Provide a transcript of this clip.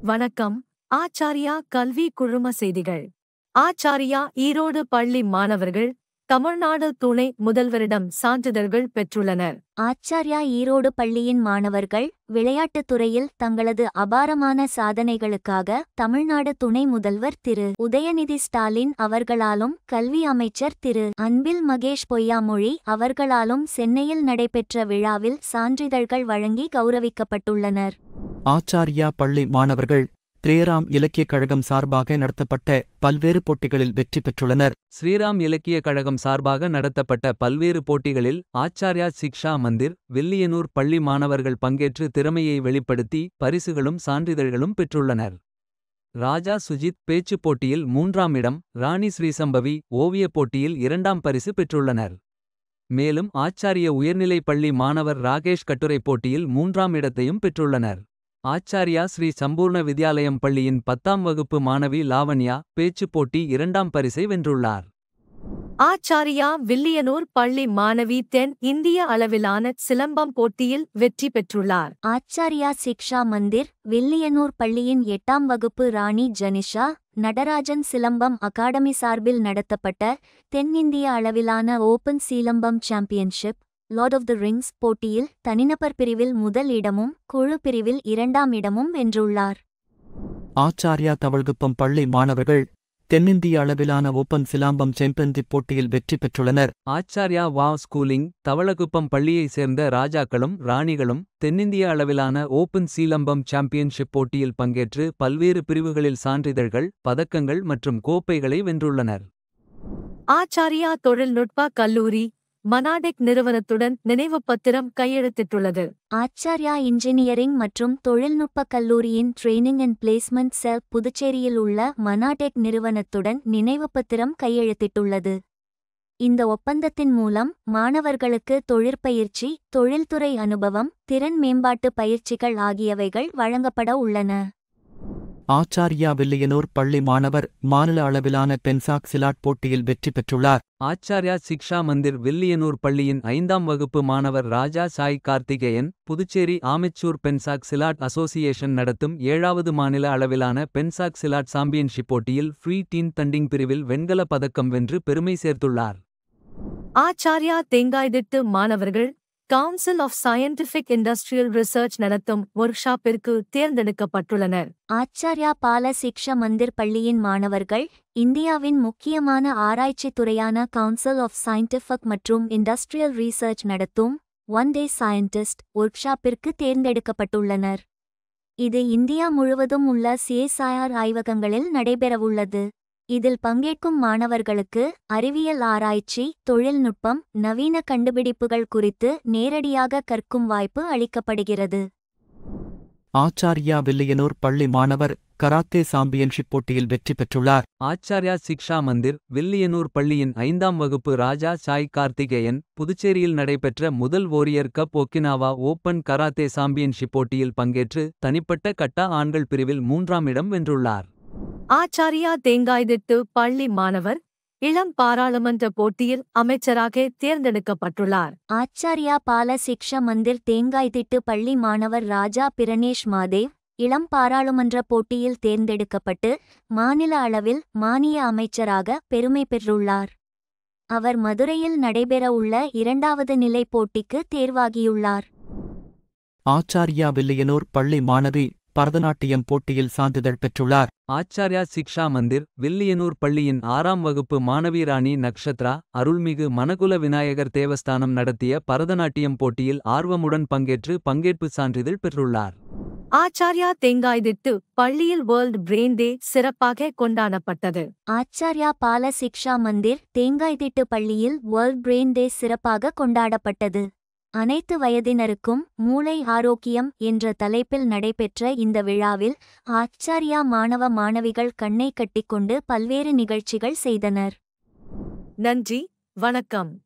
வணக்கம். ஆச்சாரியா கல்வி குழும செய்திகள். ஆச்சாரியா ஈரோடு பள்ளி மாணவர்கள் தமிழ்நாடு துணை முதல்வரிடம் சான்றிதழ்கள் பெற்றுள்ளனர். ஆச்சார்யா ஈரோடு பள்ளியின் மாணவர்கள் விளையாட்டுத் துறையில் தங்களது அபாரமான சாதனைகளுக்காக தமிழ்நாடு துணை முதல்வர் திரு உதயநிதி ஸ்டாலின் அவர்களாலும் கல்வி அமைச்சர் திரு அன்பில் மகேஷ் பொய்யாமொழி அவர்களாலும் சென்னையில் நடைபெற்ற விழாவில் சான்றிதழ்கள் வழங்கி கௌரவிக்கப்பட்டுள்ளனர். ஆச்சார்யா பள்ளி மாணவர்கள் ஸ்ரீராம் இலக்கியக் கழகம் சார்பாக நடத்தப்பட்ட பல்வேறு போட்டிகளில் வெற்றி பெற்றுள்ளனர். ஸ்ரீராம் இலக்கிய கழகம் சார்பாக நடத்தப்பட்ட பல்வேறு போட்டிகளில் ஆச்சார்யா சிக்ஷா மந்திர் வில்லியனூர் பள்ளி மாணவர்கள் பங்கேற்று திறமையை வெளிப்படுத்தி பரிசுகளும் சான்றிதழ்களும் பெற்றுள்ளனர். ராஜா சுஜித் பேச்சுப் போட்டியில் 3ஆம் இடம், ராணி ஸ்ரீசம்பவி ஓவியப் போட்டியில் 2ஆம் பரிசு பெற்றுள்ளனர். மேலும் ஆச்சாரிய உயர்நிலைப் பள்ளி மாணவர் ராகேஷ் கட்டுரைப் போட்டியில் 3ஆம் இடத்தையும் பெற்றுள்ளனர். ஆச்சார்யா ஸ்ரீ சம்பூர்ண வித்யாலயம் பள்ளியின் 10ஆம் வகுப்பு மாணவி லாவண்யா பேச்சுப் போட்டி 2ஆம் பரிசை வென்றுள்ளார். ஆச்சாரியா வில்லியனூர் பள்ளி மாணவி தென் இந்திய அளவிலான சிலம்பம் போட்டியில் வெற்றி பெற்றுள்ளார். ஆச்சார்யா சிக்ஷா மந்திர் வில்லியனூர் பள்ளியின் 8ஆம் வகுப்பு ராணி ஜனிஷா நடராஜன் சிலம்பம் அகாடமி சார்பில் நடத்தப்பட்ட தென்னிந்திய அளவிலான open Silambam championship lord of the rings போட்டியில் தனிநபர் பிரிவில் முதல் இடமும் குழு பிரிவில் 2ஆம் இடமும் வென்றுள்ளார். ஆச்சார்யா தவழ்குப்பம் பள்ளி மாணவர்கள் தென்னிந்திய அளவிலான ஓபன் சிலாம்பம் சாம்பியன்ஷிப் போட்டியில் வெற்றி பெற்றுள்ளனர். ஆச்சார்யா வாவ் ஸ்கூலிங் தவளகுப்பம் பள்ளியைச் சேர்ந்த ராஜாக்களும் ராணிகளும் தென்னிந்திய அளவிலான ஓபன் சீலம்பம் சாம்பியன்ஷிப் போட்டியில் பங்கேற்று பல்வேறு பிரிவுகளில் சான்றிதழ்கள், பதக்கங்கள் மற்றும் கோப்பைகளை வென்றுள்ளனர். ஆச்சாரியா தொழில்நுட்ப கல்லூரி மனாடெக் நிறுவனத்துடன் நினைவுப் பத்திரம் கையெழுத்திட்டுள்ளது. ஆச்சார்யா இன்ஜினியரிங் மற்றும் தொழில்நுட்பக் கல்லூரியின் ட்ரெய்னிங் அண்ட் பிளேஸ்மெண்ட் செல் புதுச்சேரியில் உள்ள மனாடெக் நிறுவனத்துடன் நினைவுப் பத்திரம் கையெழுத்திட்டுள்ளது. இந்த ஒப்பந்தத்தின் மூலம் மாணவர்களுக்கு தொழிற்பயிற்சி, தொழில்துறை அனுபவம், திறன் மேம்பாட்டு பயிற்சிகள் ஆகியவைகள் வழங்கப்பட உள்ளன. ஆச்சார்யா வில்லியனூர் பள்ளி மாணவர் மாநில அளவிலான பென்சாக் சிலாட் போட்டியில் வெற்றி பெற்றுள்ளார். ஆச்சார்யா சிக்ஷா மந்திர் வில்லியனூர் பள்ளியின் 5ஆம் வகுப்பு மாணவர் Raja Sai Karthikeyan Puducherry amateur pencak silat association நடத்தும் 7வது மாநில அளவிலான பென்சாக் சிலாட் சாம்பியன்ஷிப் போட்டியில் ஃப்ரீ டீன் தண்டிங் பிரிவில் வெண்கலப் பதக்கம் வென்று பெருமை சேர்த்துள்ளார். ஆச்சார்யா தேங்காய்திட்டு மாணவர்கள் council of scientific industrial research நடத்தும் ஒர்க்ஷாப்பிற்கு தேர்ந்தெடுக்கப்பட்டுள்ளனர். ஆச்சார்யா பால சிக்ஷா மந்திர் பள்ளியின் மாணவர்கள் இந்தியாவின் முக்கியமான ஆராய்ச்சித் துறையான கவுன்சில் ஆஃப் சயின்டிஃபிக் மற்றும் இண்டஸ்ட்ரியல் ரிசர்ச் நடத்தும் ஒன் டே சயின்டிஸ்ட் ஒர்க்ஷாப்பிற்கு தேர்ந்தெடுக்கப்பட்டுள்ளனர். இது இந்தியா முழுவதும் உள்ள CSIR ஆய்வகங்களில் நடைபெறவுள்ளது. இதில் பங்கேற்கும் மாணவர்களுக்கு அறிவியல் ஆராய்ச்சி, தொழில்நுட்பம், நவீன கண்டுபிடிப்புகள் குறித்து நேரடியாக கற்கும் வாய்ப்பு அளிக்கப்படுகிறது. ஆச்சார்யா வில்லியனூர் பள்ளி மாணவர் கராத்தே சாம்பியன்ஷிப் போட்டியில் வெற்றி பெற்றுள்ளார். ஆச்சார்யா சிக்ஷா மந்திர் வில்லியனூர் பள்ளியின் 5ஆம் வகுப்பு ராஜா சாய் கார்த்திகேயன் புதுச்சேரியில் நடைபெற்ற முதல் warrior cup Okinawa open karate championship போட்டியில் பங்கேற்று தனிப்பட்ட கட்டா ஆண்கள் பிரிவில் 3ஆம் இடம் வென்றுள்ளார். ஆச்சாரியா தேங்காய்திட்டு பள்ளி மாணவர் இளம் பாராளுமன்ற போட்டியில் அமைச்சராக தேர்ந்தெடுக்கப்பட்டுள்ளார். ஆச்சார்யா பால சிக்ஷா மந்திர் தேங்காய்திட்டு பள்ளி மாணவர் ராஜா பிரனேஷ் மாதேவ் இளம் பாராளுமன்ற போட்டியில் தேர்ந்தெடுக்கப்பட்டு மாநில அளவில் மானிய அமைச்சராக பெருமை பெற்றுள்ளார். அவர் மதுரையில் நடைபெறவுள்ள 2வது நிலை போட்டிக்கு தேர்வாகியுள்ளார். ஆச்சார்யா வில்லியனூர் பள்ளி மாணவி பரதநாட்டியம் போட்டியில் சான்றிதழ் பெற்றுள்ளார். ஆச்சார்யா சிக்ஷா மந்திர் வில்லியனூர் பள்ளியின் 6ஆம் வகுப்பு மாணவி ராணி நக்ஷத்ரா அருள்மிகு மணகுல விநாயகர் தேவஸ்தானம் நடத்திய பரதநாட்டியம் போட்டியில் ஆர்வமுடன் பங்கேற்று பங்கேற்பு சான்றிதழ் பெற்றுள்ளார். ஆச்சார்யா தேங்காய்திட்டு பள்ளியில் வேர்ல்ட் பிரெயின் டே சிறப்பாக கொண்டாடப்பட்டது. ஆச்சார்யா பால சிக்ஷா மந்திர் தேங்காய்திட்டு பள்ளியில் வேர்ல்ட் பிரெயின் டே சிறப்பாக கொண்டாடப்பட்டது. அனைத்து வயதினருக்கும் மூளை ஆரோக்கியம் என்ற தலைப்பில் நடைபெற்ற இந்த விழாவில் ஆச்சார்யா மாணவ மாணவிகள் கண்ணை கட்டிக்கொண்டு பல்வேறு நிகழ்ச்சிகள் செய்தனர். நன்றி, வணக்கம்.